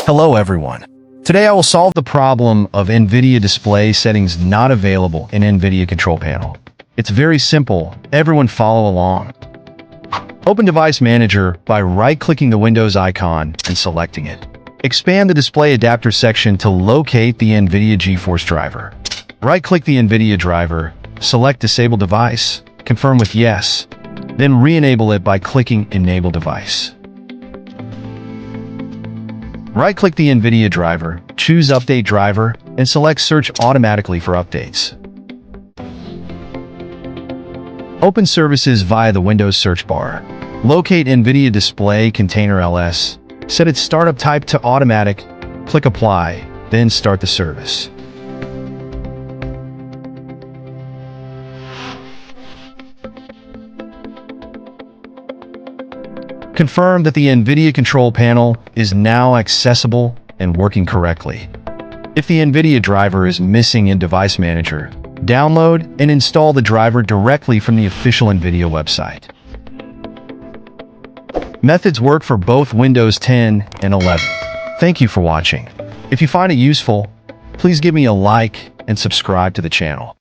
Hello everyone. Today I will solve the problem of Nvidia display settings not available in Nvidia control panel. It's very simple. Everyone follow along. Open Device Manager by right-clicking the Windows icon and selecting it. Expand the Display Adapter section to locate the Nvidia GeForce driver. Right-click the Nvidia driver, select Disable Device, confirm with Yes, then re-enable it by clicking Enable Device. Right-click the Nvidia driver, choose Update Driver, and select Search automatically for updates. Open Services via the Windows search bar. Locate Nvidia Display Container LS, set its startup type to Automatic, click Apply, then start the service. Confirm that the Nvidia control panel is now accessible and working correctly. If the Nvidia driver is missing in Device Manager, download and install the driver directly from the official Nvidia website. Methods work for both Windows 10 and 11. Thank you for watching. If you find it useful, please give me a like and subscribe to the channel.